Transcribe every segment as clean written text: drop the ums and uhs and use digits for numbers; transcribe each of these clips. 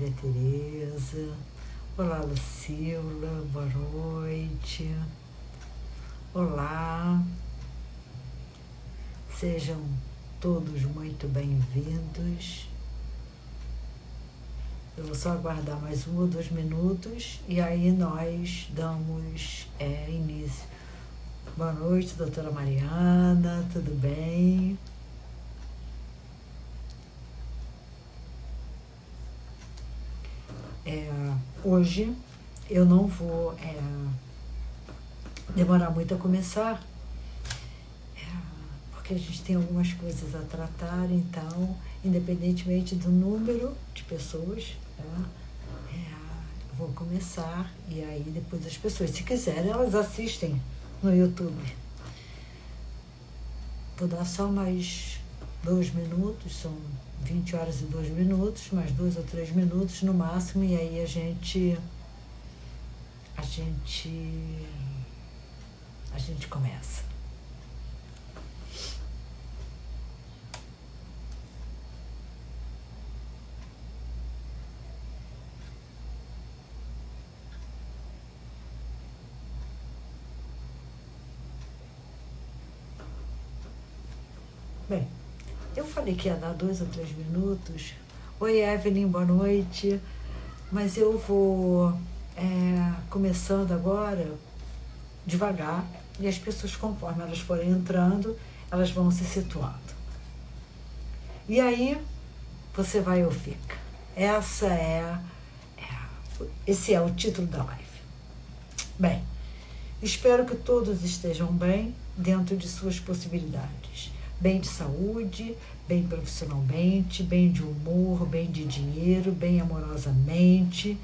Maria Tereza. Olá, Lucila, boa noite. Olá. Sejam todos muito bem-vindos. Eu vou só aguardar mais 1 ou 2 minutos e aí nós damos início. Boa noite, doutora Mariana, tudo bem? Hoje eu não vou demorar muito a começar, porque a gente tem algumas coisas a tratar, então, independentemente do número de pessoas, eu vou começar e aí depois as pessoas, se quiserem, elas assistem no YouTube. Vou dar só mais 2 minutos, são 20 horas e 2 minutos, mais 2 ou 3 minutos no máximo, e aí a gente começa. Bem, eu falei que ia dar 2 ou 3 minutos. Oi, Evelyn, boa noite. Mas eu vou começando agora devagar e as pessoas, conforme elas forem entrando, elas vão se situando. E aí, você vai ou fica. Esse é o título da live. Bem, espero que todos estejam bem dentro de suas possibilidades. Bem de saúde, bem profissionalmente, bem de humor, bem de dinheiro, bem amorosamente,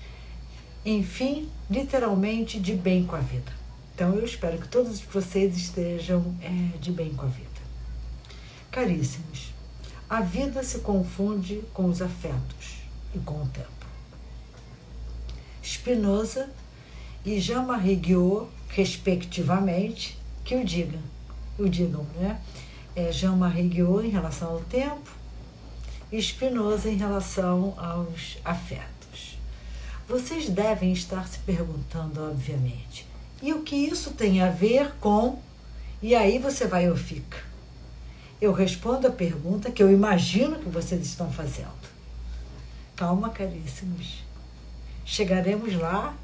enfim, literalmente de bem com a vida. Então eu espero que todos vocês estejam de bem com a vida. Caríssimos, a vida se confunde com os afetos e com o tempo. Spinoza e Jean-Marie Guiot, respectivamente, que o digam, né? Jean-Marie Guiot em relação ao tempo e Spinoza em relação aos afetos. Vocês devem estar se perguntando, obviamente, e o que isso tem a ver com... E aí você vai ou fica. Eu respondo a pergunta que eu imagino que vocês estão fazendo. Calma, caríssimos. Chegaremos lá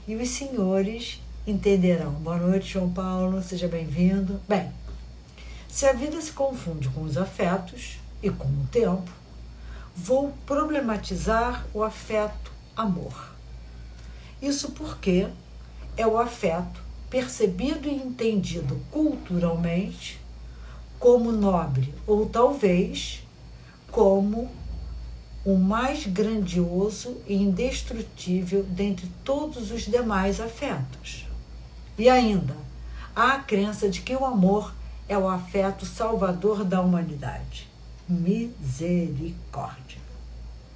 e os senhores entenderão. Boa noite, João Paulo, seja bem-vindo. Bem, se a vida se confunde com os afetos e com o tempo, vou problematizar o afeto-amor. Isso porque é o afeto percebido e entendido culturalmente como nobre, ou talvez como o mais grandioso e indestrutível dentre todos os demais afetos. E ainda, há a crença de que o amor é o afeto salvador da humanidade. Misericórdia.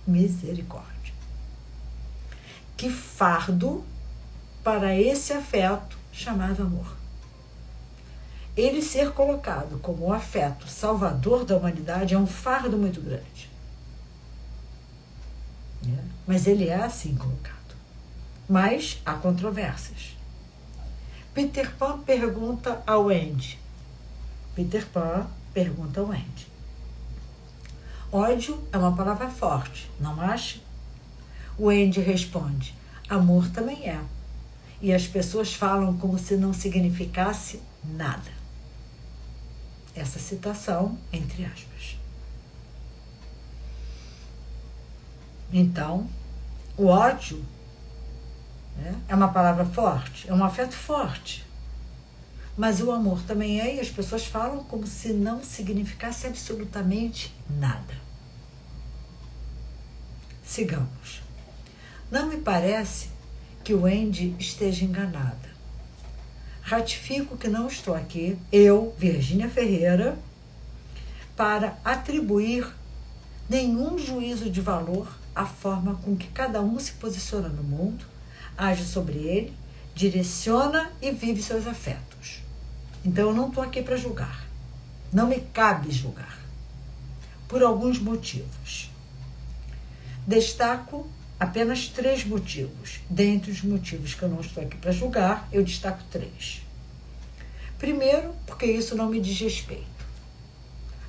Misericórdia. Que fardo para esse afeto chamado amor. Ele ser colocado como o afeto salvador da humanidade é um fardo muito grande. Mas ele é assim colocado. Mas há controvérsias. Peter Pan pergunta ao Andy. Peter Pan pergunta ao Andy. Ódio é uma palavra forte, não acha? O Andy responde, amor também é. E as pessoas falam como se não significasse nada. Essa citação, entre aspas. Então, o ódio é uma palavra forte, é um afeto forte. Mas o amor também é, e as pessoas falam como se não significasse absolutamente nada. Sigamos. Não me parece que o Andy esteja enganada. Ratifico que não estou aqui, eu, Virgínia Ferreira, para atribuir nenhum juízo de valor à forma com que cada um se posiciona no mundo, age sobre ele, direciona e vive seus afetos. Então eu não estou aqui para julgar. Não me cabe julgar. Por alguns motivos. Destaco apenas 3 motivos. Dentre os motivos que eu não estou aqui para julgar, eu destaco 3. Primeiro, porque isso não me diz respeito.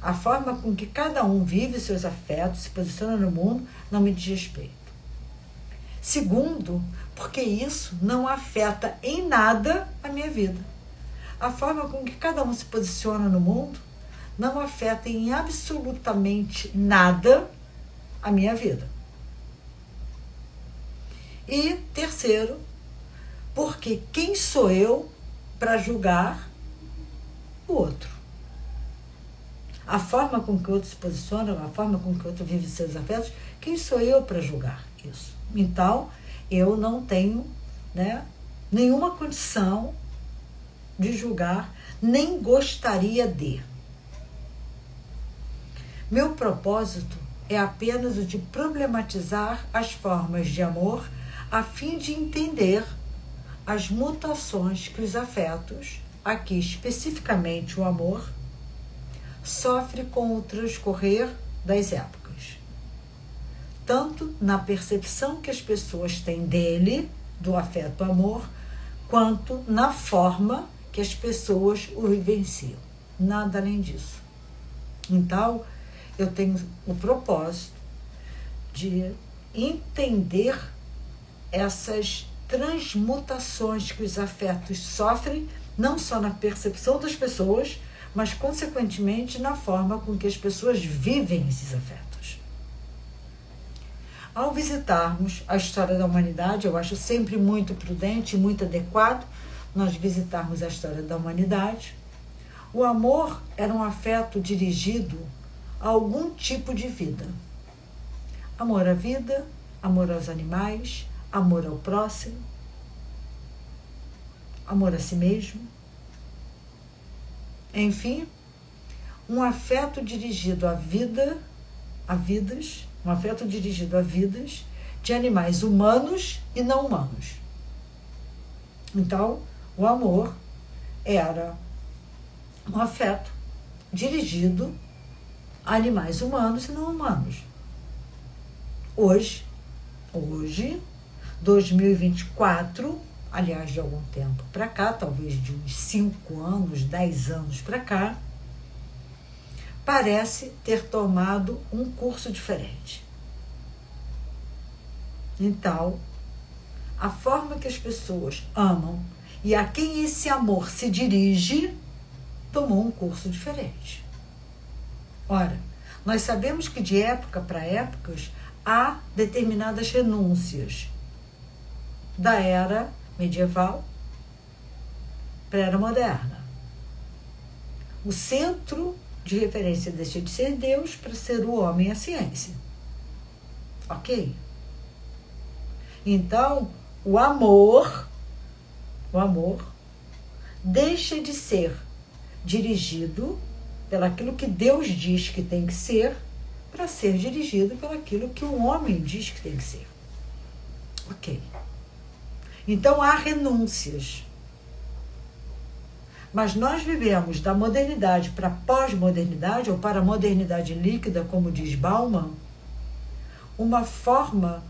A forma com que cada um vive seus afetos, se posiciona no mundo, não me diz respeito. Segundo, porque isso não afeta em nada a minha vida. A forma com que cada um se posiciona no mundo não afeta em absolutamente nada a minha vida. E terceiro, porque quem sou eu para julgar o outro? A forma com que o outro se posiciona, a forma com que o outro vive seus afetos, quem sou eu para julgar isso? Então, eu não tenho, nenhuma condição de julgar, nem gostaria de. Meu propósito é apenas o de problematizar as formas de amor a fim de entender as mutações que os afetos, aqui especificamente o amor, sofre com o transcorrer das épocas. Tanto na percepção que as pessoas têm dele, do afeto amor, quanto na forma que as pessoas o vivenciam. Nada além disso. Então, eu tenho o propósito de entender essas transmutações que os afetos sofrem, não só na percepção das pessoas, mas, consequentemente, na forma com que as pessoas vivem esses afetos. Ao visitarmos a história da humanidade, eu acho sempre muito prudente e muito adequado nós visitarmos a história da humanidade. O amor era um afeto dirigido a algum tipo de vida. Amor à vida, amor aos animais, amor ao próximo, amor a si mesmo. Enfim, um afeto dirigido à vida, a vidas, um afeto dirigido a vidas de animais humanos e não humanos. Então, o amor era um afeto dirigido a animais humanos e não humanos. Hoje, 2024, aliás, de algum tempo para cá, talvez de uns 5 anos, 10 anos para cá, parece ter tomado um curso diferente. Então, a forma que as pessoas amam e a quem esse amor se dirige tomou um curso diferente. Ora, nós sabemos que de época para épocas há determinadas renúncias da era medieval para a era moderna. O centro de referência deixa de ser Deus para ser o homem e a ciência. Ok? Então, o amor deixa de ser dirigido pelaquilo que Deus diz que tem que ser, para ser dirigido pelaquilo que o homem diz que tem que ser. Ok. Então há renúncias. Mas nós vivemos da modernidade para a pós-modernidade, ou para a modernidade líquida, como diz Bauman, uma forma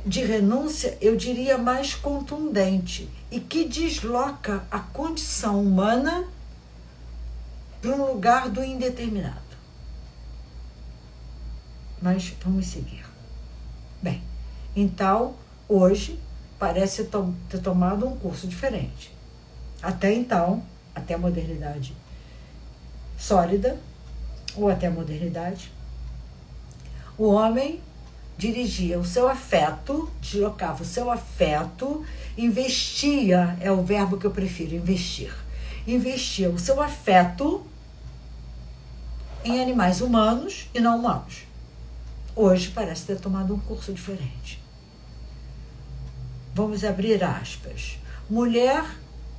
de renúncia, eu diria, mais contundente, e que desloca a condição humana para um lugar do indeterminado. Mas vamos seguir. Bem, então, hoje, parece ter tomado um curso diferente. Até então, até a modernidade sólida, ou até a modernidade, o homem dirigia o seu afeto, deslocava o seu afeto, investia, é o verbo que eu prefiro, investir. Investia o seu afeto em animais humanos e não humanos. Hoje parece ter tomado um curso diferente. Vamos abrir aspas. Mulher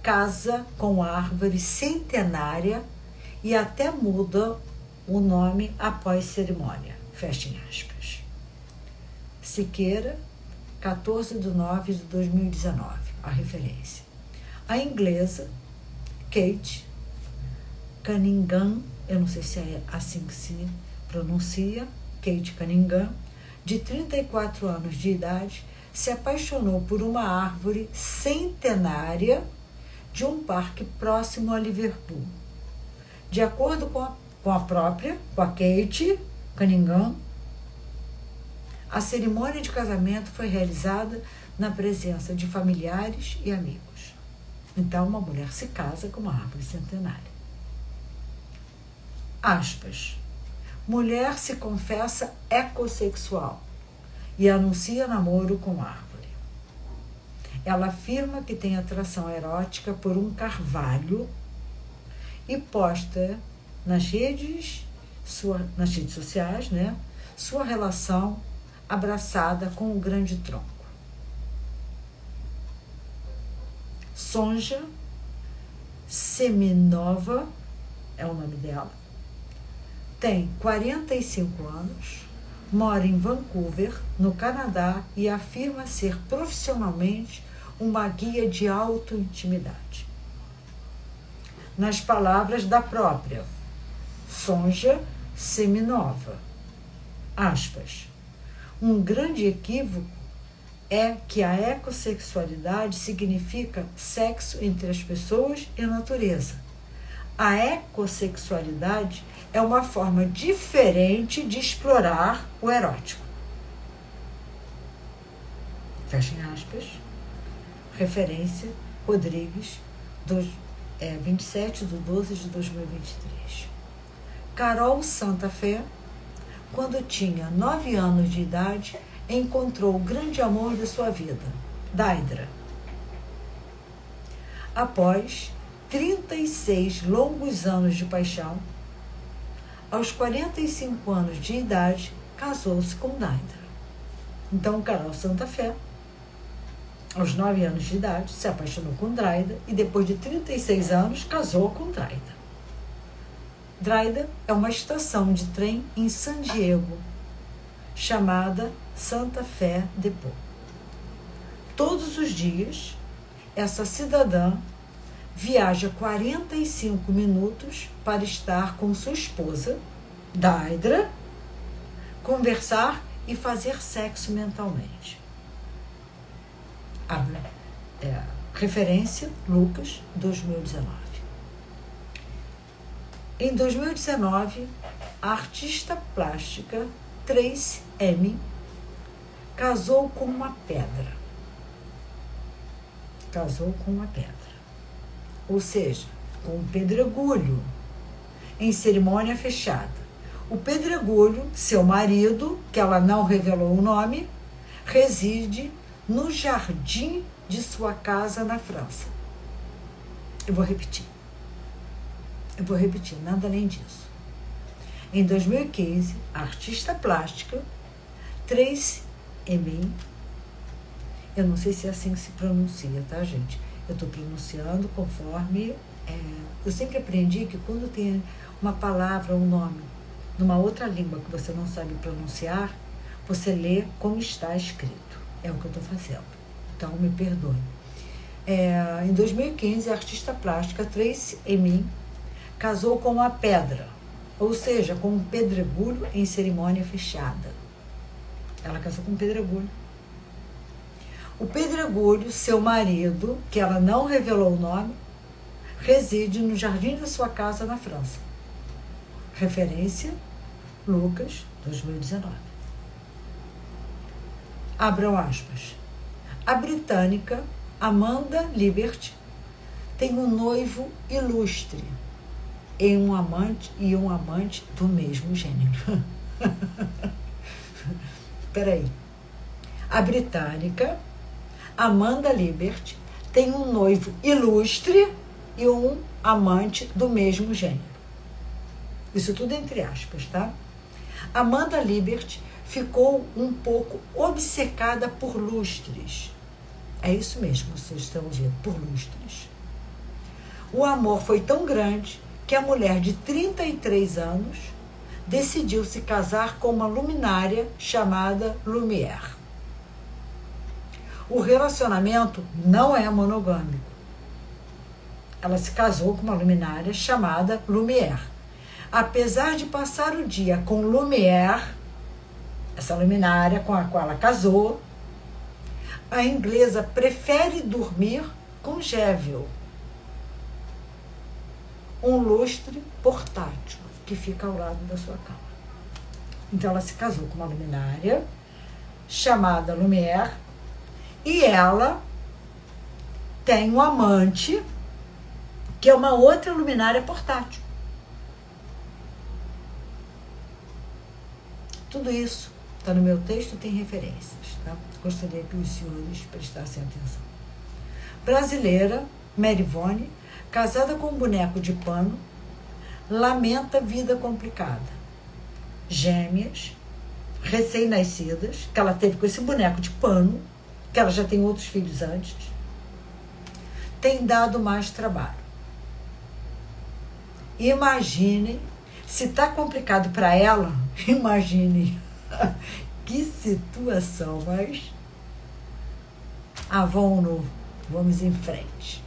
casa com árvore centenária e até muda o nome após cerimônia. Fechem aspas. Siqueira, 14/9/2019, a referência. A inglesa, Kate Cunningham, eu não sei se é assim que se pronuncia, Kate Cunningham, de 34 anos de idade, se apaixonou por uma árvore centenária de um parque próximo a Liverpool. De acordo com a Kate Cunningham, a cerimônia de casamento foi realizada na presença de familiares e amigos. Então, uma mulher se casa com uma árvore centenária. Aspas. Mulher se confessa ecossexual e anuncia namoro com árvore. Ela afirma que tem atração erótica por um carvalho e posta nas redes sociais, né, sua relação abraçada com um grande tronco. Sonja Seminova é o nome dela. Tem 45 anos, mora em Vancouver, no Canadá, e afirma ser profissionalmente uma guia de autointimidade. Nas palavras da própria Sonja Seminova, aspas, um grande equívoco é que a ecossexualidade significa sexo entre as pessoas e a natureza. A ecossexualidade é uma forma diferente de explorar o erótico. Fechem aspas. Referência, Rodrigues, 27/12/2023. Carol Santa Fé, quando tinha 9 anos de idade, encontrou o grande amor da sua vida, Daidra. Após 36 longos anos de paixão, aos 45 anos de idade, casou-se com Daidra. Então, Carol Santa Fé, aos 9 anos de idade, se apaixonou com Daidra e depois de 36 anos, casou com Daidra. Daidra é uma estação de trem em San Diego, chamada Santa Fé Depot. Todos os dias, essa cidadã viaja 45 minutos para estar com sua esposa, Daidra, conversar e fazer sexo mentalmente. Referência, Lucas, 2019. Em 2019, a artista plástica Tracy Emin casou com uma pedra. Ou seja, com um pedregulho, em cerimônia fechada. O pedregulho, seu marido, que ela não revelou o nome, reside no jardim de sua casa na França. Eu vou repetir, nada além disso. Em 2015, a artista plástica Tracy Emin, eu não sei se é assim que se pronuncia, tá, gente? Eu estou pronunciando conforme... eu sempre aprendi que quando tem uma palavra, um nome, numa outra língua que você não sabe pronunciar, você lê como está escrito. É o que eu estou fazendo. Então, me perdoe. Em 2015, a artista plástica Tracy Emin casou com uma pedra, ou seja, com um pedregulho em cerimônia fechada. Ela casou com um pedregulho. O pedregulho, seu marido, que ela não revelou o nome, reside no jardim da sua casa na França. Referência, Lucas, 2019. Abram aspas. A britânica Amanda Liberty tem um noivo ilustre e um amante do mesmo gênero. Peraí. A britânica Amanda Liberty tem um noivo ilustre e um amante do mesmo gênero. Isso tudo entre aspas, tá? Amanda Liberty ficou um pouco obcecada por lustres. É isso mesmo que vocês estão ouvindo, por lustres. O amor foi tão grande que a mulher de 33 anos decidiu se casar com uma luminária chamada Lumière. O relacionamento não é monogâmico. Ela se casou com uma luminária chamada Lumière. Apesar de passar o dia com Lumière, essa luminária com a qual ela casou, a inglesa prefere dormir com Jével, um lustre portátil que fica ao lado da sua cama. Então ela se casou com uma luminária chamada Lumière e ela tem um amante que é uma outra luminária portátil. Tudo isso está no meu texto, tem referências, tá? Gostaria que os senhores prestassem atenção. Brasileira, Merivone, casada com um boneco de pano, lamenta vida complicada. Gêmeas, recém-nascidas, que ela teve com esse boneco de pano, que ela já tem outros filhos antes, tem dado mais trabalho. Imaginem, se está complicado para ela, imaginem que situação, mas vamos em frente.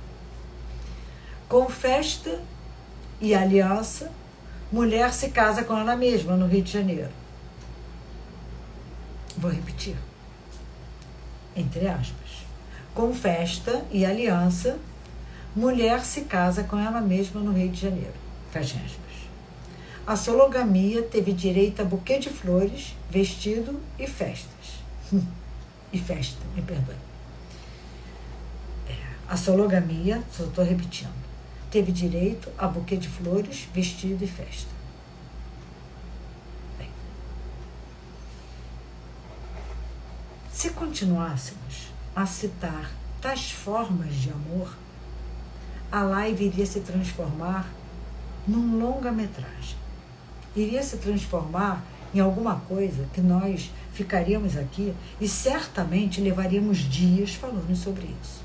Com festa e aliança, mulher se casa com ela mesma no Rio de Janeiro. Vou repetir. Entre aspas. Com festa e aliança, mulher se casa com ela mesma no Rio de Janeiro. Fecha aspas. A sologamia teve direito a buquê de flores, vestido e festas. E festa, me perdoe. A sologamia, só estou repetindo, teve direito a buquê de flores, vestido e festa. Bem, se continuássemos a citar tais formas de amor, a live iria se transformar num longa-metragem. Iria se transformar em alguma coisa que nós ficaríamos aqui e certamente levaríamos dias falando sobre isso.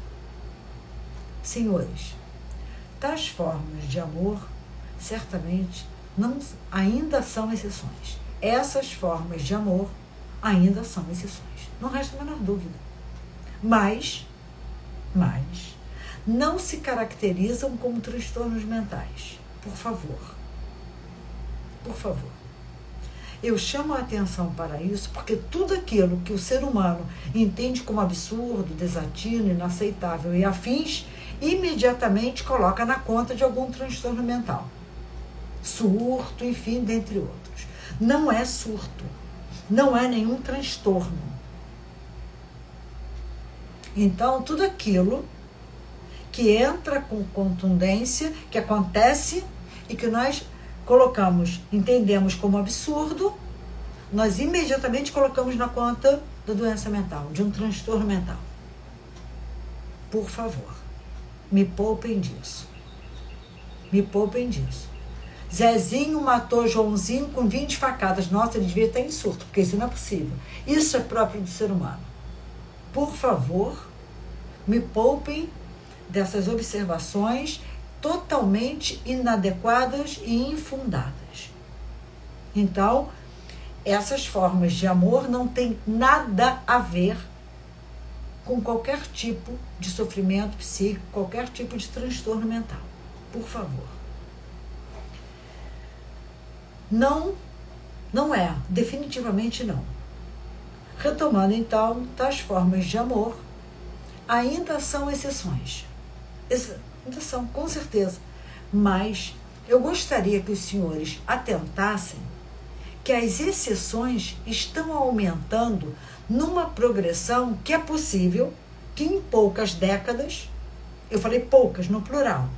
Senhores, tais formas de amor certamente ainda são exceções. Essas formas de amor ainda são exceções. Não resta a menor dúvida. Mas não se caracterizam como transtornos mentais. Por favor. Por favor. Eu chamo a atenção para isso porque tudo aquilo que o ser humano entende como absurdo, desatino, inaceitável e afins, imediatamente coloca na conta de algum transtorno mental. Surto, enfim, dentre outros. Não é surto. Não é nenhum transtorno. Então, tudo aquilo que entra com contundência, que acontece e que nós entendemos como absurdo, nós imediatamente colocamos na conta da doença mental, de um transtorno mental. Por favor, me poupem disso. Me poupem disso. Zezinho matou Joãozinho com 20 facadas. Nossa, ele devia estar em surto, porque isso não é possível. Isso é próprio do ser humano. Por favor, me poupem dessas observações totalmente inadequadas e infundadas. Então, essas formas de amor não têm nada a ver com qualquer tipo de sofrimento psíquico, qualquer tipo de transtorno mental. Por favor. Não é, definitivamente não. Retomando então, tais formas de amor ainda são exceções. Ainda são, com certeza. Mas eu gostaria que os senhores atentassem que as exceções estão aumentando numa progressão que é possível que em poucas décadas, eu falei poucas no plural,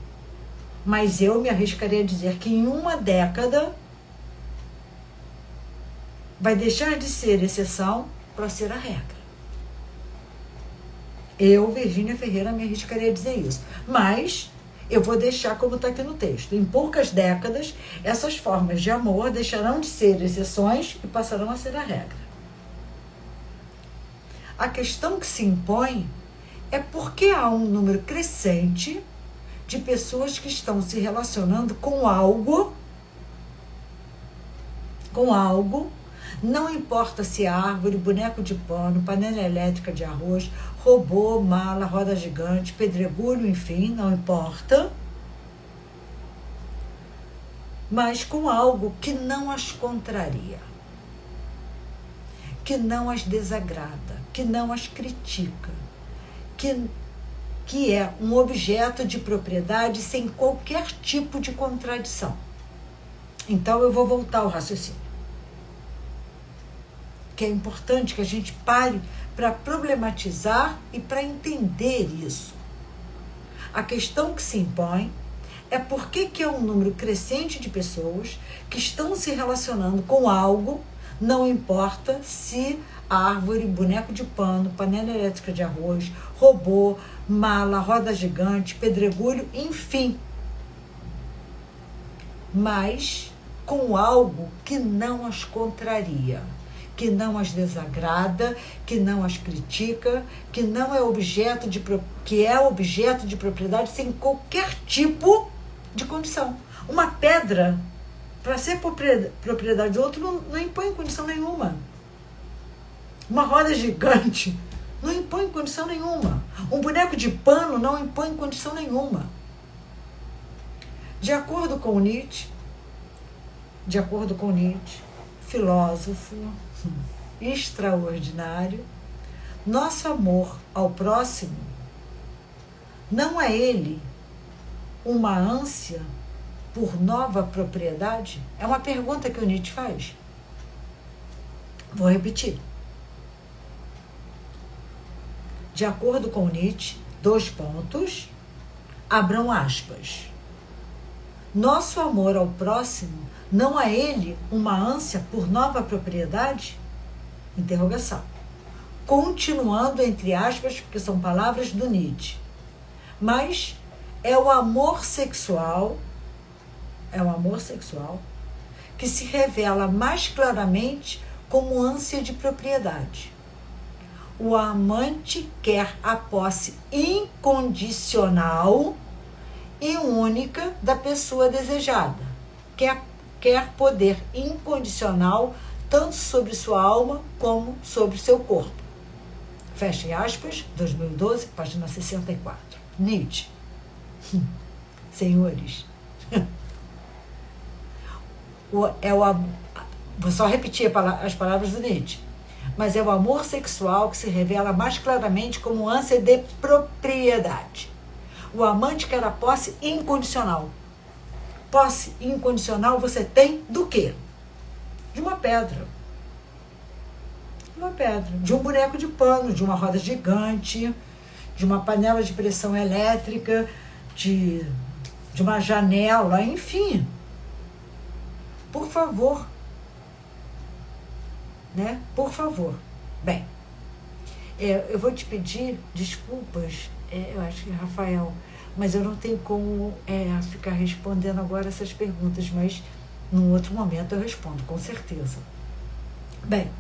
mas eu me arriscaria a dizer que em uma década vai deixar de ser exceção para ser a regra. Eu, Virgínia Ferreira, me arriscaria a dizer isso. Mas eu vou deixar como está aqui no texto. Em poucas décadas, essas formas de amor deixarão de ser exceções e passarão a ser a regra. A questão que se impõe é porque há um número crescente de pessoas que estão se relacionando com algo, não importa se é árvore, boneco de pano, panela elétrica de arroz, robô, mala, roda gigante, pedregulho, enfim, não importa, mas com algo que não as contraria, que não as desagrada, que não as critica, que é um objeto de propriedade sem qualquer tipo de contradição. Então eu vou voltar ao raciocínio, que é importante que a gente pare para problematizar e para entender isso. A questão que se impõe é por que é um número crescente de pessoas que estão se relacionando com algo, não importa se árvore, boneco de pano, panela elétrica de arroz, robô, mala, roda gigante, pedregulho, enfim. Mas com algo que não as contraria, que não as desagrada, que não as critica, que não é objeto de propriedade sem qualquer tipo de condição. Uma pedra, para ser propriedade do outro, não impõe condição nenhuma. Uma roda gigante não impõe condição nenhuma. Um boneco de pano não impõe condição nenhuma. De acordo com Nietzsche, filósofo extraordinário, nosso amor ao próximo não é ele uma ânsia por nova propriedade? É uma pergunta que o Nietzsche faz. Vou repetir. De acordo com Nietzsche, 2 pontos, abram aspas. Nosso amor ao próximo não é ele uma ânsia por nova propriedade? Interrogação. Continuando entre aspas, porque são palavras do Nietzsche. Mas é o amor sexual que se revela mais claramente como ânsia de propriedade. O amante quer a posse incondicional e única da pessoa desejada. Quer poder incondicional tanto sobre sua alma como sobre seu corpo. Fecha aspas, 2012, página 64. Nietzsche. Senhores, vou só repetir as palavras do Nietzsche. Mas é o amor sexual que se revela mais claramente como ânsia de propriedade. O amante quer a posse incondicional. Posse incondicional você tem do quê? De uma pedra. De um boneco de pano, de uma roda gigante, de uma panela de pressão elétrica, de uma janela, enfim. Por favor. Né? Por favor. Bem, eu vou te pedir desculpas, eu acho que Rafael, mas eu não tenho como ficar respondendo agora essas perguntas, mas num outro momento eu respondo, com certeza. Bem,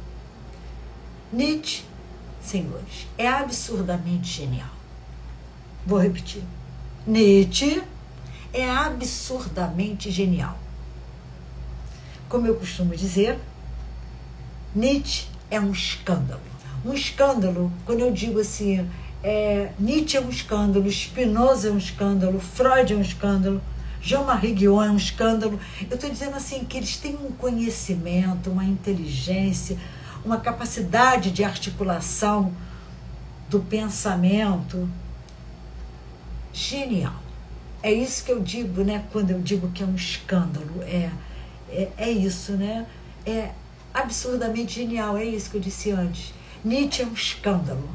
Nietzsche, senhores, é absurdamente genial. Vou repetir. Nietzsche é absurdamente genial. Como eu costumo dizer, Nietzsche é um escândalo. Um escândalo, quando eu digo assim, Nietzsche é um escândalo, Spinoza é um escândalo, Freud é um escândalo, Jean-Marie Guion é um escândalo. Eu estou dizendo assim que eles têm um conhecimento, uma inteligência, uma capacidade de articulação do pensamento genial. É isso que eu digo, né? Quando eu digo que é um escândalo. É isso, né? É absurdamente genial, é isso que eu disse antes. Nietzsche é um escândalo.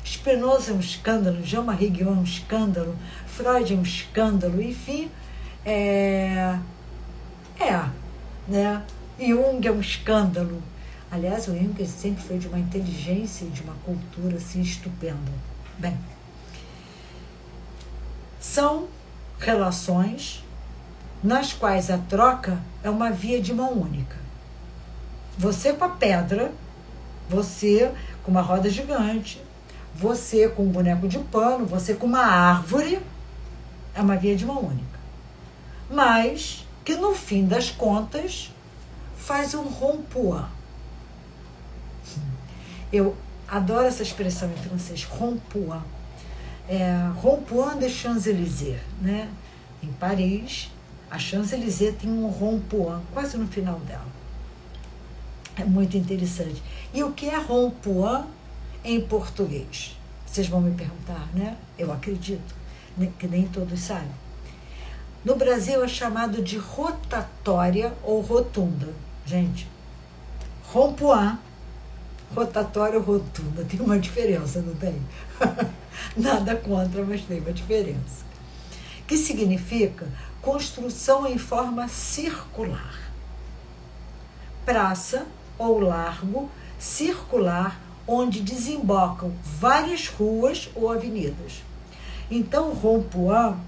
Spinoza é um escândalo, Jean-Marie Guion é um escândalo, Freud é um escândalo, enfim, né? Jung é um escândalo. Aliás, o Jung sempre foi de uma inteligência e de uma cultura assim estupenda. Bem, são relações nas quais a troca é uma via de mão única. Você com a pedra, você com uma roda gigante, você com um boneco de pano, você com uma árvore, é uma via de mão única. Mas que no fim das contas faz um rompoint. Eu adoro essa expressão em francês, rompoint. Rompoint des Champs-Élysées, né? Em Paris, a Champs-Élysées tem um rompoint quase no final dela. É muito interessante. E o que é rompuan em português? Vocês vão me perguntar, né? Eu acredito que nem todos sabem. No Brasil é chamado de rotatória ou rotunda. Gente, rompuan, rotatória ou rotunda, tem uma diferença, não tem? Nada contra, mas tem uma diferença. Que significa construção em forma circular. Praça ou largo circular onde desembocam várias ruas ou avenidas. Então, rompuan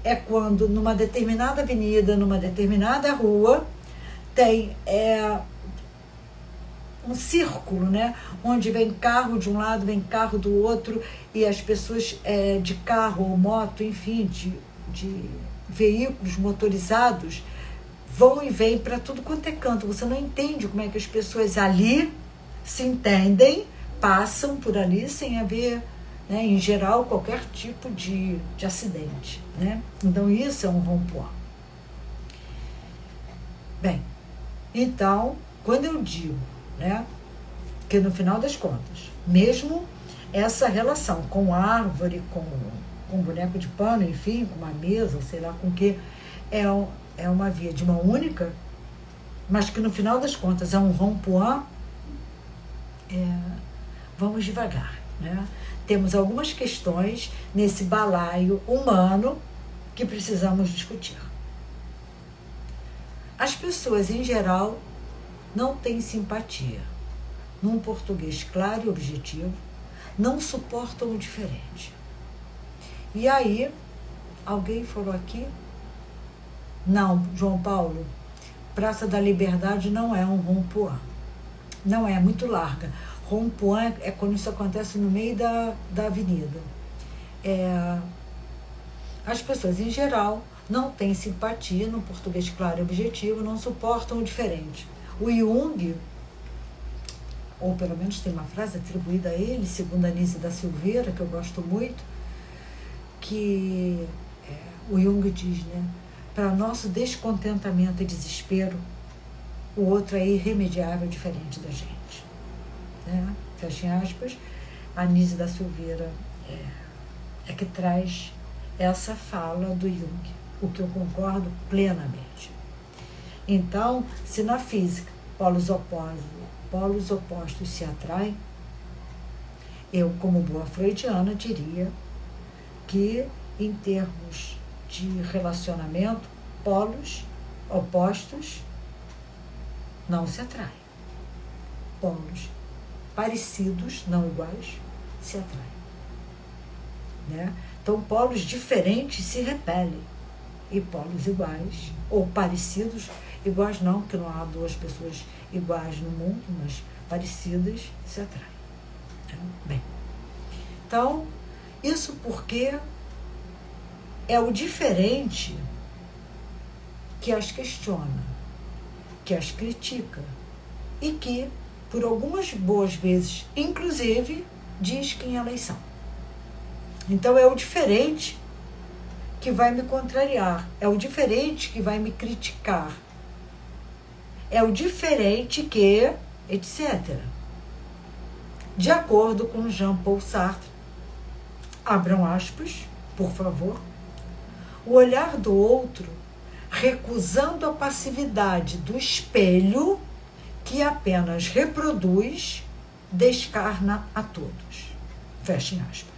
é quando numa determinada avenida, numa determinada rua, tem um círculo, né? Onde vem carro de um lado, vem carro do outro, e as pessoas de carro ou moto, enfim, de veículos motorizados, vão e vêm para tudo quanto é canto. Você não entende como é que as pessoas ali se entendem, passam por ali sem haver, né, em geral, qualquer tipo de acidente, né? Então, isso é um rompuan. Bem, então, quando eu digo, né, que no final das contas, mesmo essa relação com árvore, com boneco de pano, enfim, com uma mesa, sei lá com que, é uma via de mão única, mas que no final das contas é um rompuan, vamos devagar, né? Temos algumas questões nesse balaio humano que precisamos discutir. As pessoas, em geral, não têm simpatia. Num português claro e objetivo, não suportam o diferente. E aí, alguém falou aqui, não, João Paulo, Praça da Liberdade não é um rompuan. Não é muito larga. Rompuan é quando isso acontece no meio da avenida. As pessoas, em geral, não têm simpatia, no português claro e objetivo, não suportam o diferente. O Jung, ou pelo menos tem uma frase atribuída a ele, segundo a Anísia da Silveira, que eu gosto muito, que o Jung diz, né? Para nosso descontentamento e desespero, o outro é irremediável, diferente da gente. Né? Fecha aspas. A Anísia da Silveira é que traz essa fala do Jung, o que eu concordo plenamente. Então, se na física polos opostos se atraem, eu, como boa freudiana, diria que, em termos de relacionamento, polos opostos não se atraem. Polos parecidos, não iguais, se atraem. Né? Então, polos diferentes se repelem. E polos iguais, ou parecidos, iguais não, porque não há duas pessoas iguais no mundo, mas parecidas se atraem. Bem, então, isso porque é o diferente que as questiona, que as critica e que, por algumas boas vezes, inclusive, diz quem elas são. Então, é o diferente que vai me contrariar, é o diferente que vai me criticar, é o diferente que, etc. De acordo com Jean-Paul Sartre, abram aspas, por favor, o olhar do outro, recusando a passividade do espelho que apenas reproduz, descarna a todos. Fechem aspas.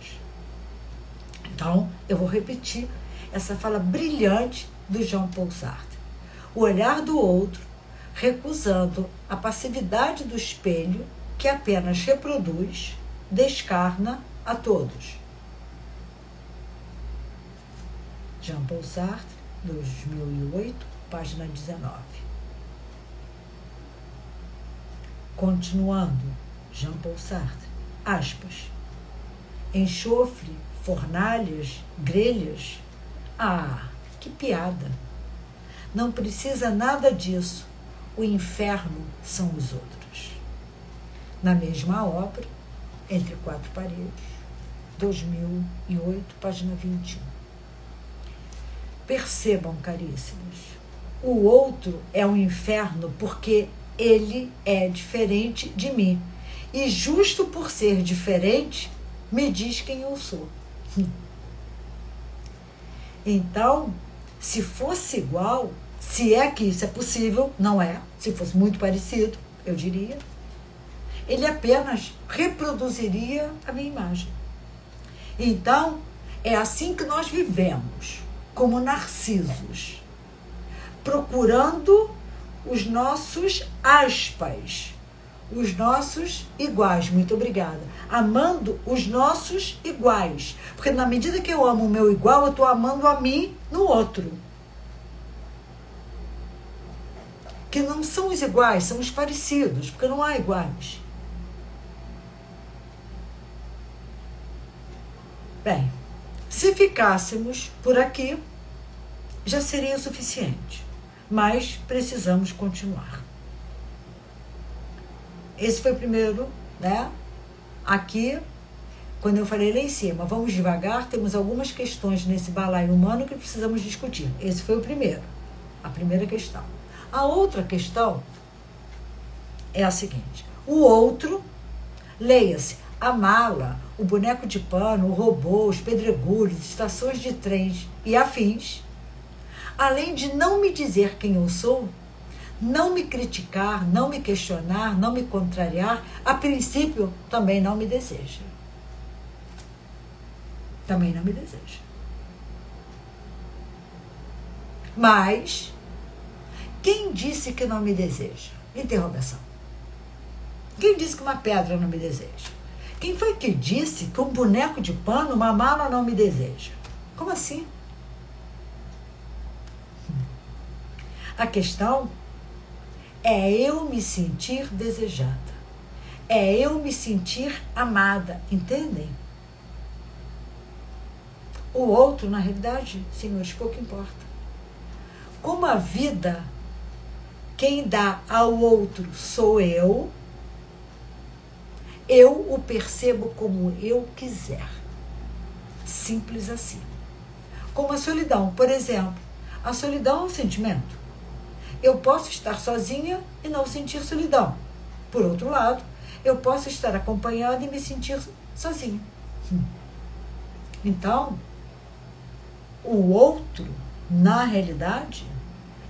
Então, eu vou repetir essa fala brilhante do Jean-Paul Sartre. O olhar do outro, recusando a passividade do espelho que apenas reproduz, descarna a todos. Jean-Paul Sartre, 2008, página 19. Continuando, Jean-Paul Sartre, aspas, enxofre, fornalhas, grelhas, ah, que piada, não precisa nada disso, o inferno são os outros. Na mesma obra, Entre Quatro Paredes, 2008, página 21. Percebam, caríssimos, o outro é um inferno porque ele é diferente de mim. E justo por ser diferente, me diz quem eu sou. Então, se fosse igual, se é que isso é possível, não é. Se fosse muito parecido, eu diria, ele apenas reproduziria a minha imagem. Então, é assim que nós vivemos, como narcisos, procurando os nossos aspas, os nossos iguais, muito obrigada, amando os nossos iguais, porque na medida que eu amo o meu igual, eu estou amando a mim no outro, que não são os iguais, são os parecidos, porque não há iguais. Bem, se ficássemos por aqui, já seria o suficiente, mas precisamos continuar. Esse foi o primeiro, né? Aqui, quando eu falei lá em cima, vamos devagar, temos algumas questões nesse balaio humano que precisamos discutir. Esse foi o primeiro, a primeira questão. A outra questão é a seguinte: o outro, leia-se, a mala, o boneco de pano, o robô, os pedregulhos, estações de trens e afins, além de não me dizer quem eu sou, não me criticar, não me questionar, não me contrariar, a princípio também não me deseja. Também não me deseja. Mas quem disse que não me deseja? Interrogação. Quem disse que uma pedra não me deseja? Quem foi que disse que um boneco de pano, uma mala não me deseja? Como assim? A questão é eu me sentir desejada. É eu me sentir amada, entendem? O outro, na realidade, senhores, pouco importa. Como a vida, quem dá ao outro sou eu o percebo como eu quiser. Simples assim. Como a solidão, por exemplo. A solidão é um sentimento. Eu posso estar sozinha e não sentir solidão. Por outro lado, eu posso estar acompanhada e me sentir sozinha. Então, o outro, na realidade,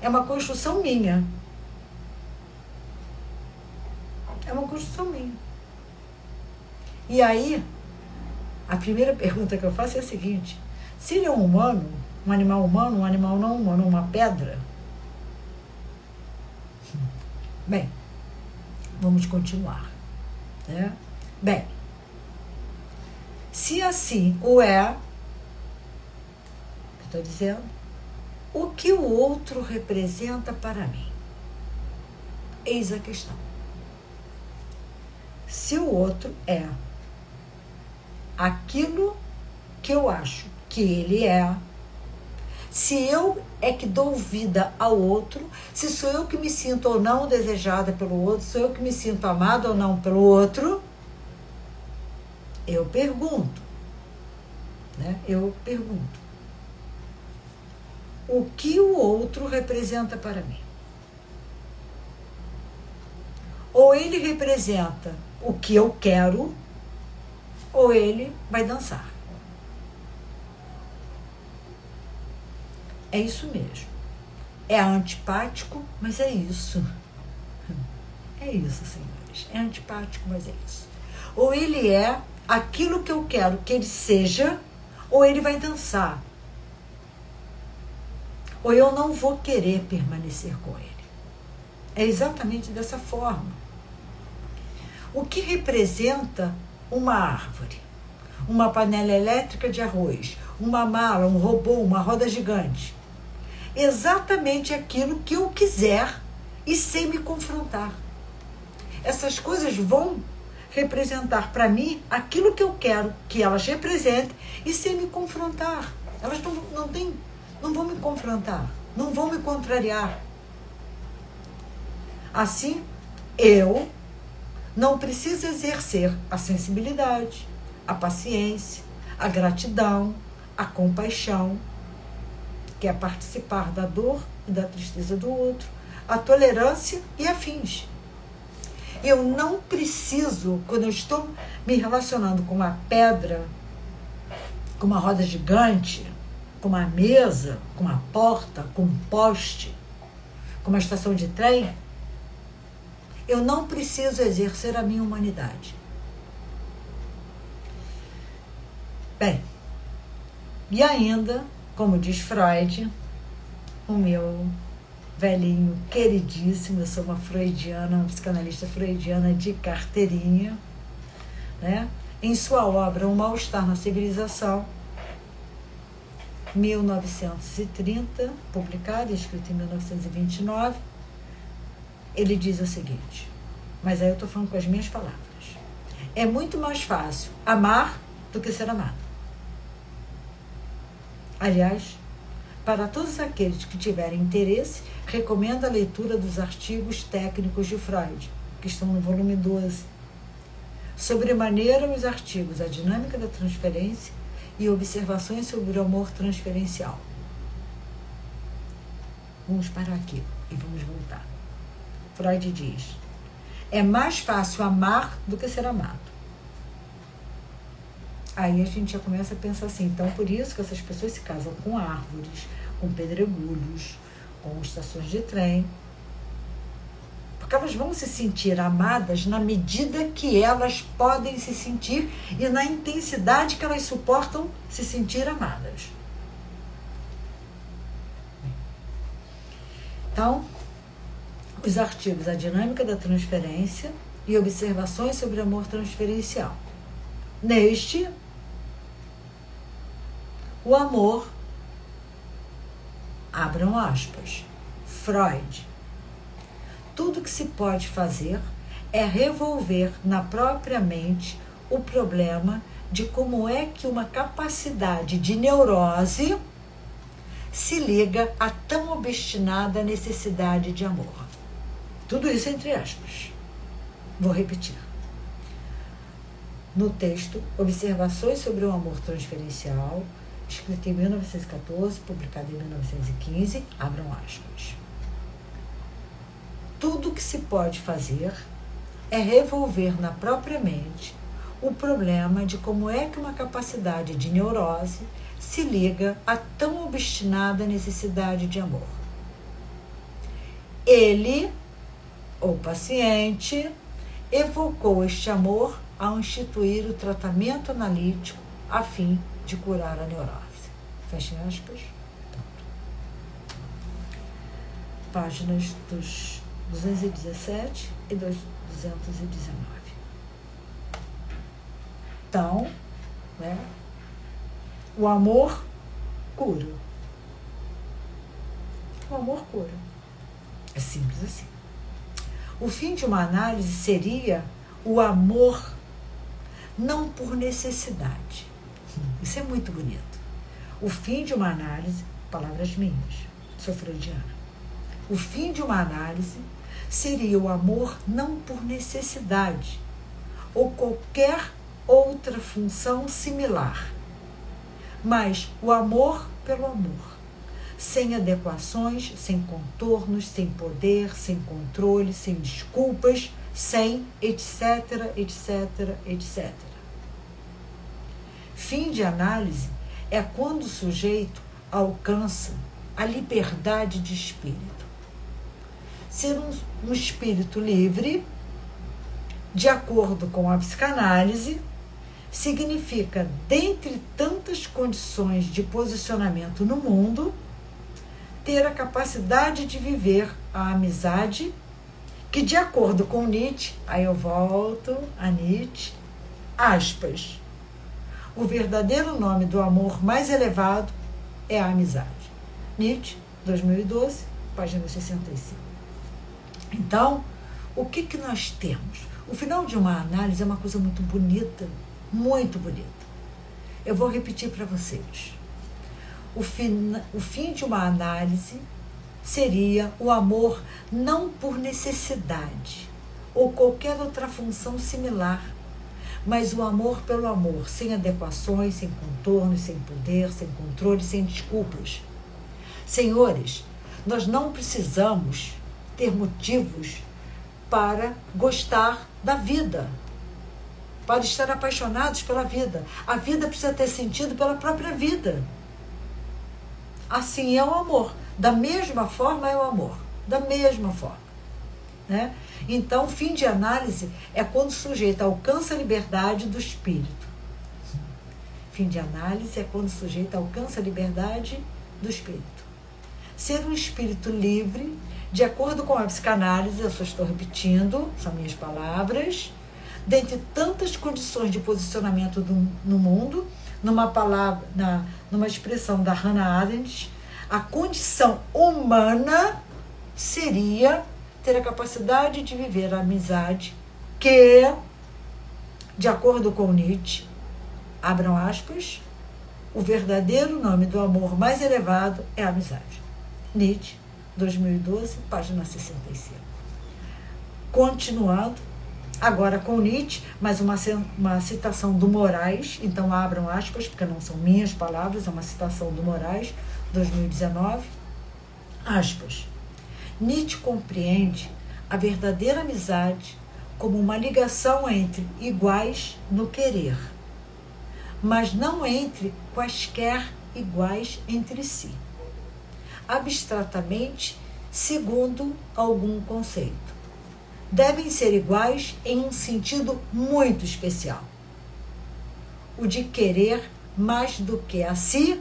é uma construção minha. É uma construção minha. E aí, a primeira pergunta que eu faço é a seguinte: se ele é um humano, um animal não humano, uma pedra? Bem, vamos continuar, né? Bem, se assim o é, estou dizendo, o que o outro representa para mim? Eis a questão. Se o outro é aquilo que eu acho que ele é, se eu é que dou vida ao outro, se sou eu que me sinto ou não desejada pelo outro, sou eu que me sinto amada ou não pelo outro, eu pergunto, né? Eu pergunto: o que o outro representa para mim? Ou ele representa o que eu quero, ou ele vai dançar. É isso mesmo. É antipático, mas é isso. É isso, senhores. É antipático, mas é isso. Ou ele é aquilo que eu quero que ele seja, ou ele vai dançar. Ou eu não vou querer permanecer com ele. É exatamente dessa forma. O que representa uma árvore? Uma panela elétrica de arroz, uma mala, um robô, uma roda gigante. Exatamente aquilo que eu quiser e sem me confrontar. Essas coisas vão representar para mim aquilo que eu quero que elas representem e sem me confrontar. Elas não vão me confrontar, não vão me contrariar. Assim, eu não preciso exercer a sensibilidade, a paciência, a gratidão, a compaixão, que é participar da dor e da tristeza do outro, a tolerância e afins. Eu não preciso, quando eu estou me relacionando com uma pedra, com uma roda gigante, com uma mesa, com uma porta, com um poste, com uma estação de trem, eu não preciso exercer a minha humanidade. Bem, e ainda, como diz Freud, o meu velhinho queridíssimo, eu sou uma freudiana, uma psicanalista freudiana de carteirinha, né? Em sua obra O Mal-Estar na Civilização, 1930, publicada e escrita em 1929, ele diz o seguinte, mas aí eu estou falando com as minhas palavras: é muito mais fácil amar do que ser amado. Aliás, para todos aqueles que tiverem interesse, recomendo a leitura dos artigos técnicos de Freud, que estão no volume 12. Sobremaneira os artigos A Dinâmica da Transferência e Observações sobre o Amor Transferencial. Vamos parar aqui e vamos voltar. Freud diz: é mais fácil amar do que ser amado. Aí a gente já começa a pensar assim, então por isso que essas pessoas se casam com árvores, com pedregulhos, com estações de trem, porque elas vão se sentir amadas na medida que elas podem se sentir e na intensidade que elas suportam se sentir amadas. Então, os artigos A Dinâmica da Transferência e Observações sobre o Amor Transferencial. Neste, o amor, abram aspas, Freud: tudo que se pode fazer é revolver na própria mente o problema de como é que uma capacidade de neurose se liga a tão obstinada necessidade de amor. Tudo isso entre aspas. Vou repetir. No texto, Observações sobre o Amor Transferencial, escrito em 1914, publicado em 1915, abram aspas. Tudo que se pode fazer é revolver na própria mente o problema de como é que uma capacidade de neurose se liga a tão obstinada necessidade de amor. Ele, o paciente, evocou este amor ao instituir o tratamento analítico a fim de curar a neurose. Fecha aspas. Páginas dos 217 e dos 219. Então, né, o amor cura. O amor cura. É simples assim. O fim de uma análise seria o amor não por necessidade. Isso é muito bonito. O fim de uma análise, palavras minhas, sou freudiana. O fim de uma análise seria o amor não por necessidade ou qualquer outra função similar, mas o amor pelo amor, sem adequações, sem contornos, sem poder, sem controle, sem desculpas, sem etc, etc, etc. Fim de análise é quando o sujeito alcança a liberdade de espírito. Ser um espírito livre, de acordo com a psicanálise, significa, dentre tantas condições de posicionamento no mundo, ter a capacidade de viver a amizade, que, de acordo com Nietzsche, aí eu volto a Nietzsche, aspas, o verdadeiro nome do amor mais elevado é a amizade. Nietzsche, 2012, página 65. Então, o que nós temos? O final de uma análise é uma coisa muito bonita, muito bonita. Eu vou repetir para vocês. O fim de uma análise seria o amor não por necessidade ou qualquer outra função similar, mas o amor pelo amor, sem adequações, sem contornos, sem poder, sem controle, sem desculpas. Senhores, nós não precisamos ter motivos para gostar da vida, para estar apaixonados pela vida. A vida precisa ter sentido pela própria vida. Assim é o amor. Da mesma forma é o amor. Da mesma forma. Né? Então, o fim de análise é quando o sujeito alcança a liberdade do espírito. Fim de análise é quando o sujeito alcança a liberdade do espírito. Ser um espírito livre, de acordo com a psicanálise, eu só estou repetindo, são minhas palavras, dentre tantas condições de posicionamento no mundo, numa expressão da Hannah Arendt, a condição humana seria ter a capacidade de viver a amizade que, de acordo com Nietzsche, abram aspas, o verdadeiro nome do amor mais elevado é a amizade. Nietzsche, 2012, página 65. Continuando, agora com Nietzsche, mais uma citação do Moraes, então abram aspas, porque não são minhas palavras, é uma citação do Moraes, 2019, aspas. Nietzsche compreende a verdadeira amizade como uma ligação entre iguais no querer, mas não entre quaisquer iguais entre si, abstratamente, segundo algum conceito. Devem ser iguais em um sentido muito especial, o de querer mais do que a si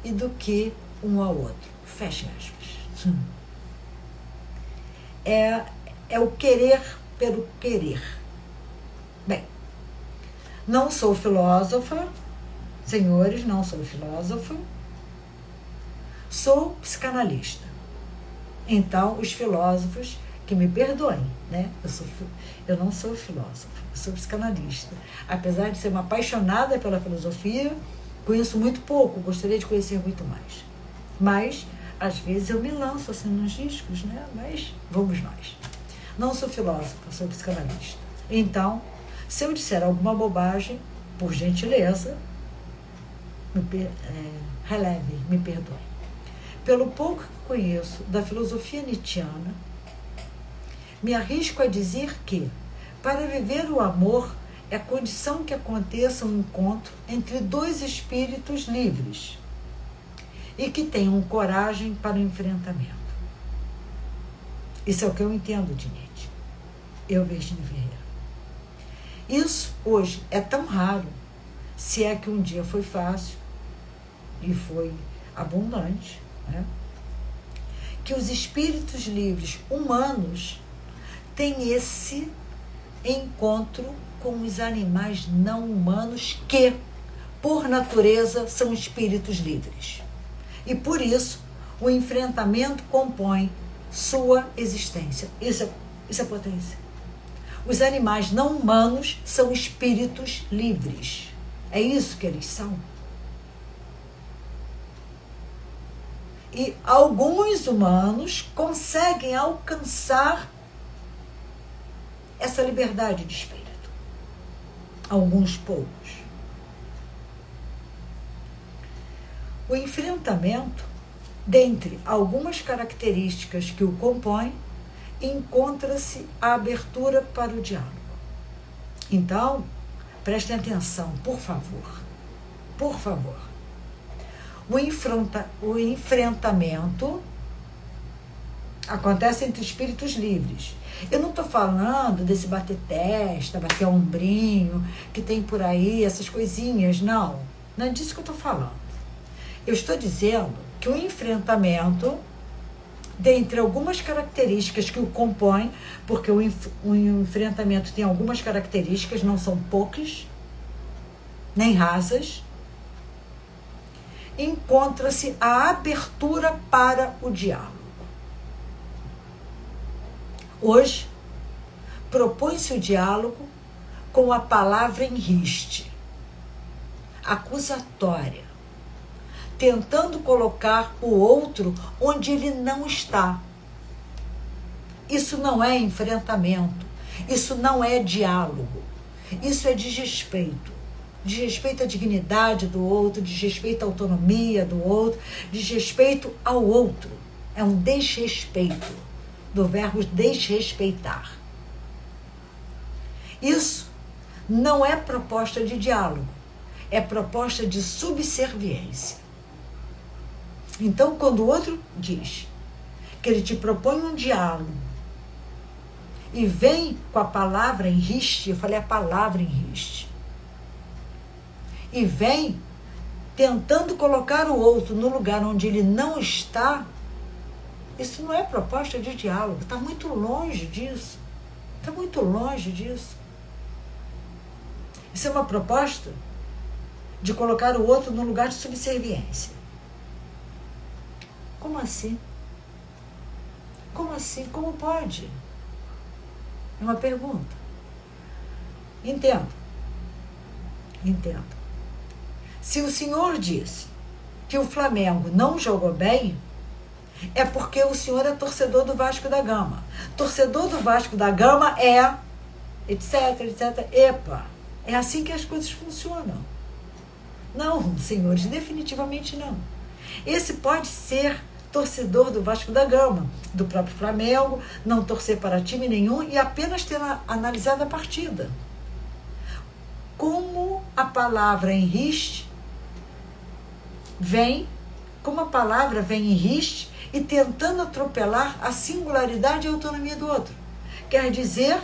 e do que um ao outro. Fecha aspas. É o querer pelo querer. Bem, não sou filósofa, senhores, não sou filósofa, sou psicanalista. Então, os filósofos, que me perdoem, né? Eu não sou filósofa, eu sou psicanalista. Apesar de ser uma apaixonada pela filosofia, conheço muito pouco, gostaria de conhecer muito mais. Mas, às vezes, eu me lanço assim nos discos, né? Mas vamos nós. Não sou filósofa, sou psicanalista. Então, se eu disser alguma bobagem, por gentileza, releve, me perdoe. Pelo pouco que conheço da filosofia nietzschiana, me arrisco a dizer que, para viver o amor, é condição que aconteça um encontro entre dois espíritos livres e que tenham coragem para o enfrentamento. Isso é o que eu entendo de Nietzsche. Eu, Virginia Ferreira. Isso, hoje, é tão raro, se é que um dia foi fácil e foi abundante, né? Que os espíritos livres humanos têm esse encontro com os animais não humanos que, por natureza, são espíritos livres. E por isso, o enfrentamento compõe sua existência. Isso é potência. Os animais não humanos são espíritos livres. É isso que eles são. E alguns humanos conseguem alcançar essa liberdade de espírito. Alguns poucos. O enfrentamento, dentre algumas características que o compõem, encontra-se a abertura para o diálogo. Então, prestem atenção, por favor. Por favor. O enfrentamento acontece entre espíritos livres. Eu não estou falando desse bater testa, bater ombrinho, que tem por aí, essas coisinhas, não. Não é disso que eu estou falando. Eu estou dizendo que o enfrentamento, dentre algumas características que o compõem, porque o enfrentamento tem algumas características, não são poucas, nem rasas, encontra-se a abertura para o diálogo. Hoje, propõe-se o diálogo com a palavra em riste, acusatória, tentando colocar o outro onde ele não está. Isso não é enfrentamento, isso não é diálogo, isso é desrespeito. Desrespeito à dignidade do outro, desrespeito à autonomia do outro, desrespeito ao outro. É um desrespeito, do verbo desrespeitar. Isso não é proposta de diálogo, é proposta de subserviência. Então, quando o outro diz que ele te propõe um diálogo e vem com a palavra em riste, eu falei a palavra em riste, e vem tentando colocar o outro no lugar onde ele não está, isso não é proposta de diálogo, está muito longe disso. Está muito longe disso. Isso é uma proposta de colocar o outro no lugar de subserviência. Como assim? Como assim? Como pode? É uma pergunta. Entendo. Se o senhor disse que o Flamengo não jogou bem, é porque o senhor é torcedor do Vasco da Gama. Torcedor do Vasco da Gama é etc, etc. Epa, é assim que as coisas funcionam. Não, senhores, definitivamente não. Esse pode ser torcedor do Vasco da Gama, do próprio Flamengo, não torcer para time nenhum e apenas ter analisado a partida. Como a palavra em riste vem, em riste e tentando atropelar a singularidade e a autonomia do outro. Quer dizer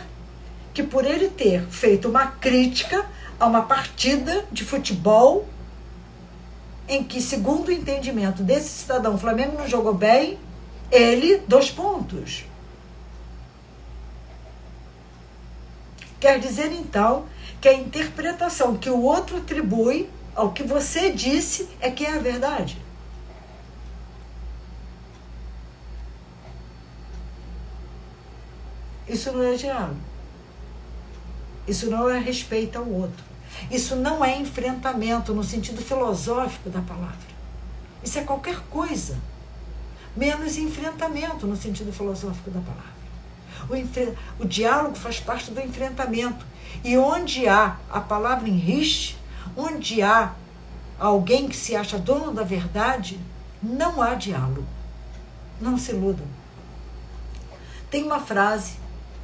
que por ele ter feito uma crítica a uma partida de futebol em que, segundo o entendimento desse cidadão, o Flamengo não jogou bem, ele, 2 pontos. Quer dizer, então, que a interpretação que o outro atribui ao que você disse é que é a verdade. Isso não é diálogo. Isso não é respeito ao outro. Isso não é enfrentamento no sentido filosófico da palavra. Isso é qualquer coisa, menos enfrentamento no sentido filosófico da palavra. O diálogo faz parte do enfrentamento. E onde há a palavra em riste, onde há alguém que se acha dono da verdade, não há diálogo. Não se iludam. Tem uma frase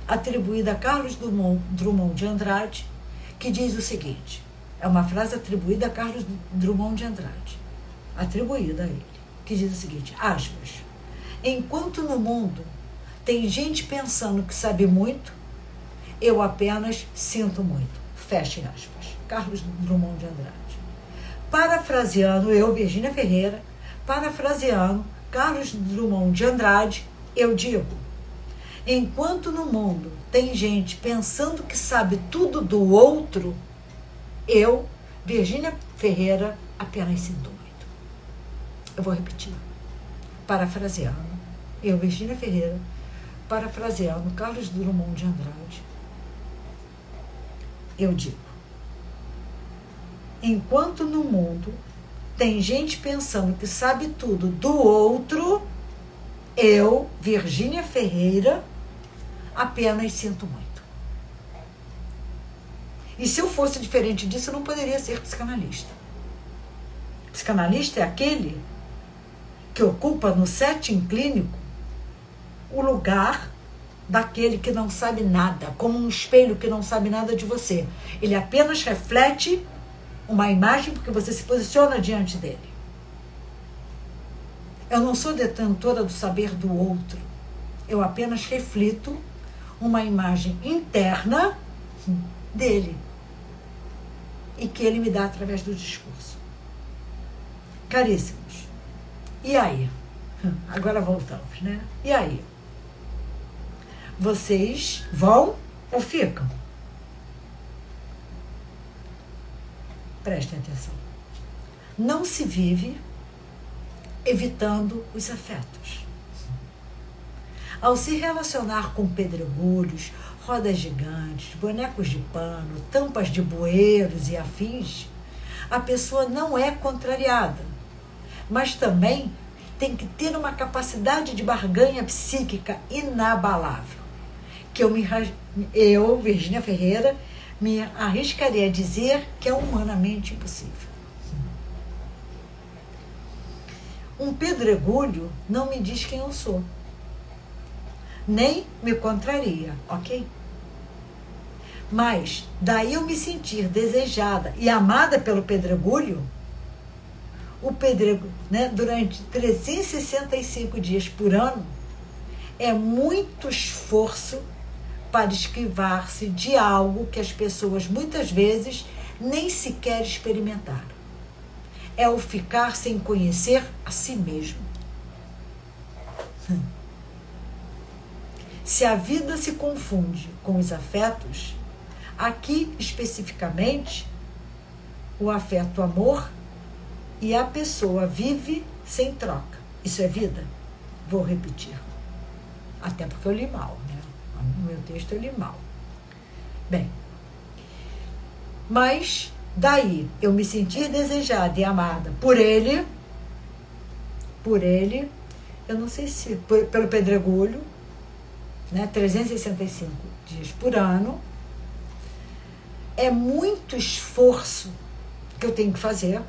atribuída a Carlos Drummond de Andrade, que diz o seguinte, é uma frase atribuída a Carlos Drummond de Andrade, atribuída a ele, que diz o seguinte, aspas, enquanto no mundo tem gente pensando que sabe muito, eu apenas sinto muito, fecha aspas, Carlos Drummond de Andrade. Parafraseando eu, Virgínia Ferreira, parafraseando Carlos Drummond de Andrade, eu digo, enquanto no mundo tem gente pensando que sabe tudo do outro, eu, Virgínia Ferreira, apenas sinto muito. Eu vou repetir. Parafraseando, eu, Virgínia Ferreira, parafraseando Carlos Drummond de Andrade, eu digo, enquanto no mundo tem gente pensando que sabe tudo do outro, eu, Virgínia Ferreira, apenas sinto muito. E se eu fosse diferente disso, eu não poderia ser psicanalista. Psicanalista é aquele que ocupa no setting clínico o lugar daquele que não sabe nada, como um espelho que não sabe nada de você. Ele apenas reflete uma imagem porque você se posiciona diante dele. Eu não sou detentora do saber do outro. Eu apenas reflito uma imagem interna dele e que ele me dá através do discurso. Caríssimos, e aí? Agora voltamos, né? E aí? Vocês vão ou ficam? Prestem atenção. Não se vive evitando os afetos. Ao se relacionar com pedregulhos, rodas gigantes, bonecos de pano, tampas de bueiros e afins, a pessoa não é contrariada, mas também tem que ter uma capacidade de barganha psíquica inabalável, que eu, Virgínia Ferreira, me arriscaria a dizer que é humanamente impossível. Um pedregulho não me diz quem eu sou, nem me contraria, ok? Mas daí eu me sentir desejada e amada pelo pedregulho, o pedregulho, né, durante 365 dias por ano, é muito esforço para esquivar-se de algo que as pessoas muitas vezes nem sequer experimentaram. É o ficar sem conhecer a si mesmo. Se a vida se confunde com os afetos, aqui especificamente, o afeto amor, e a pessoa vive sem troca. Isso é vida? Vou repetir. Até porque eu li mal, né? No meu texto eu li mal. Bem, mas daí eu me sentir desejada e amada por ele, eu não sei se pelo pedregulho, né, 365 dias por ano, é muito esforço que eu tenho que fazer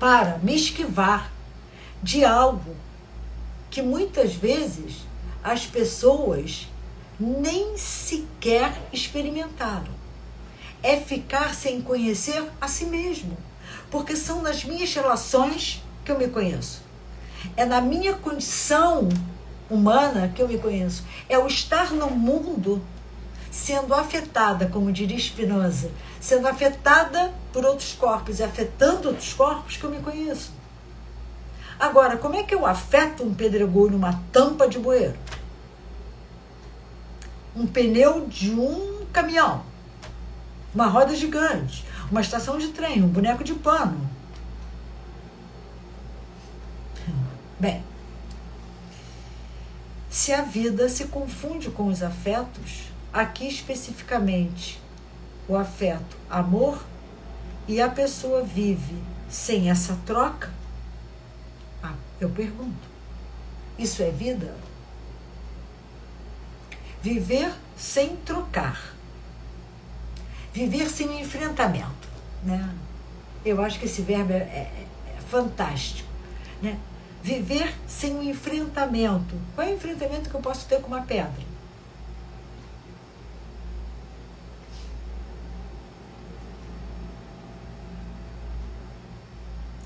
para me esquivar de algo que muitas vezes as pessoas nem sequer experimentaram. É ficar sem conhecer a si mesmo, porque são nas minhas relações que eu me conheço. É na minha condição humana que eu me conheço. É o estar no mundo sendo afetada, como diria Spinoza, sendo afetada por outros corpos e afetando outros corpos que eu me conheço. Agora, como é que eu afeto um pedregulho, uma tampa de bueiro? Um pneu de um caminhão, uma roda gigante, uma estação de trem, um boneco de pano. Bem, se a vida se confunde com os afetos, aqui especificamente o afeto amor, e a pessoa vive sem essa troca, eu pergunto, isso é vida? Viver sem trocar, viver sem enfrentamento, né? Eu acho que esse verbo é fantástico, né? Viver sem um enfrentamento. Qual é o enfrentamento que eu posso ter com uma pedra?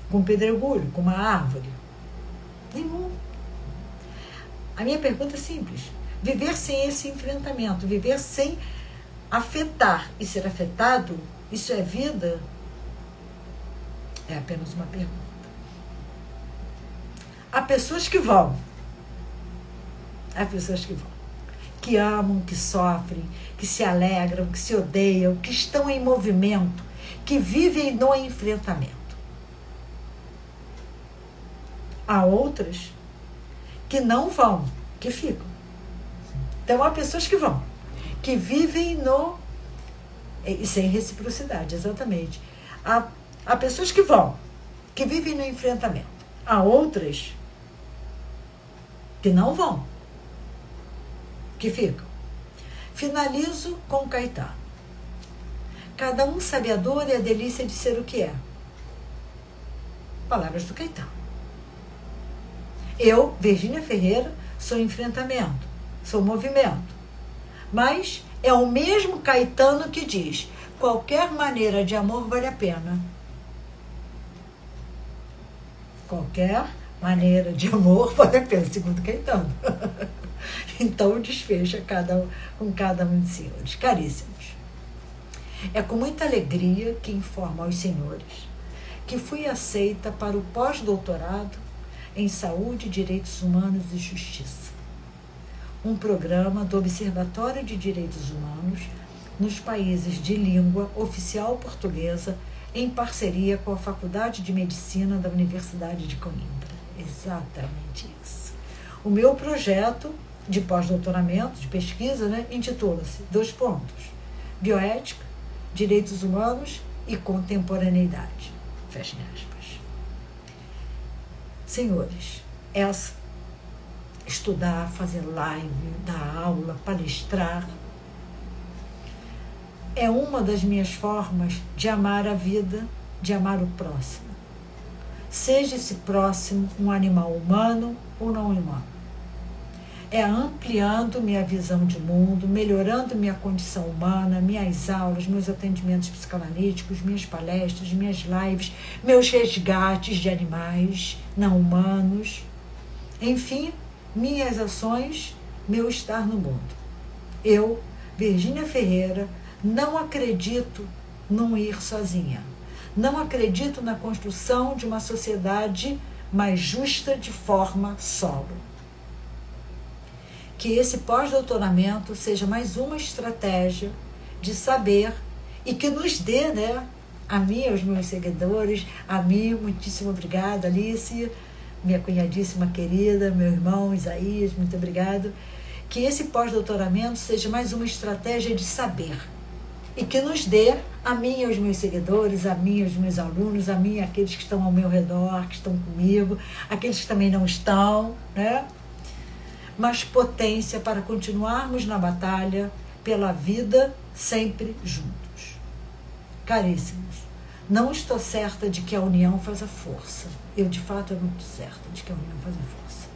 Com um pedregulho, com uma árvore? Nenhum. A minha pergunta é simples. Viver sem esse enfrentamento, viver sem afetar e ser afetado, isso é vida? É apenas uma pergunta. Há pessoas que vão. Há pessoas que vão. Que amam, que sofrem, que se alegram, que se odeiam, que estão em movimento, que vivem no enfrentamento. Há outras que não vão, que ficam. Então, há pessoas que vão, que vivem no... E sem reciprocidade, exatamente. Há pessoas que vão, que vivem no enfrentamento. Há outras que não vão, que ficam. Finalizo com Caetano. Cada um sabe a dor e a delícia de ser o que é. Palavras do Caetano. Eu, Virgínia Ferreira, sou enfrentamento, sou movimento. Mas é o mesmo Caetano que diz: qualquer maneira de amor vale a pena. Qualquer maneira de amor vale a pena, segundo Caetano. Então, desfecha com cada um de senhores. Caríssimos, é com muita alegria que informo aos senhores que fui aceita para o pós-doutorado em Saúde, Direitos Humanos e Justiça, um programa do Observatório de Direitos Humanos nos países de língua oficial portuguesa, em parceria com a Faculdade de Medicina da Universidade de Coimbra. Exatamente isso. O meu projeto de pós-doutoramento, de pesquisa, né, intitula-se, bioética, direitos humanos e contemporaneidade. Fecha aspas. Senhores, estudar, fazer live, dar aula, palestrar, é uma das minhas formas de amar a vida, de amar o próximo. Seja esse próximo um animal humano ou não humano. é ampliando minha visão de mundo, melhorando minha condição humana, minhas aulas, meus atendimentos psicanalíticos, minhas palestras, minhas lives, meus resgates de animais não humanos, enfim, minhas ações, meu estar no mundo. Eu, Virgínia Ferreira, não acredito num ir sozinha. Não acredito na construção de uma sociedade mais justa de forma solo. Que esse pós-doutoramento seja mais uma estratégia de saber e que nos dê, né, a mim, aos meus seguidores, a mim, muitíssimo obrigada, Alice, minha cunhadíssima querida, meu irmão Isaías, muito obrigado. Que esse pós-doutoramento seja mais uma estratégia de saber e que nos dê, a mim e aos meus seguidores, a mim e aos meus alunos, a mim e aqueles que estão ao meu redor, que estão comigo, aqueles que também não estão, né? Mas potência para continuarmos na batalha pela vida sempre juntos. Caríssimos, não estou certa de que a união faz a força. Eu, de fato, não estou certa de que a união faz a força.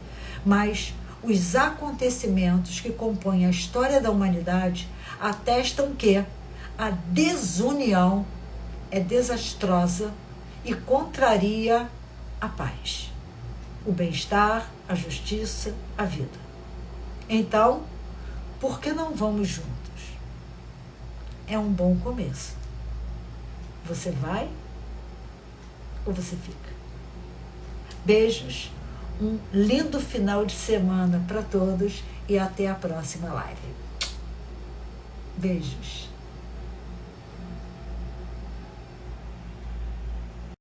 Mas os acontecimentos que compõem a história da humanidade atestam que a desunião é desastrosa e contraria a paz, o bem-estar, a justiça, a vida. Então, por que não vamos juntos? É um bom começo. Você vai ou você fica? Beijos, um lindo final de semana para todos e até a próxima live. Beijos.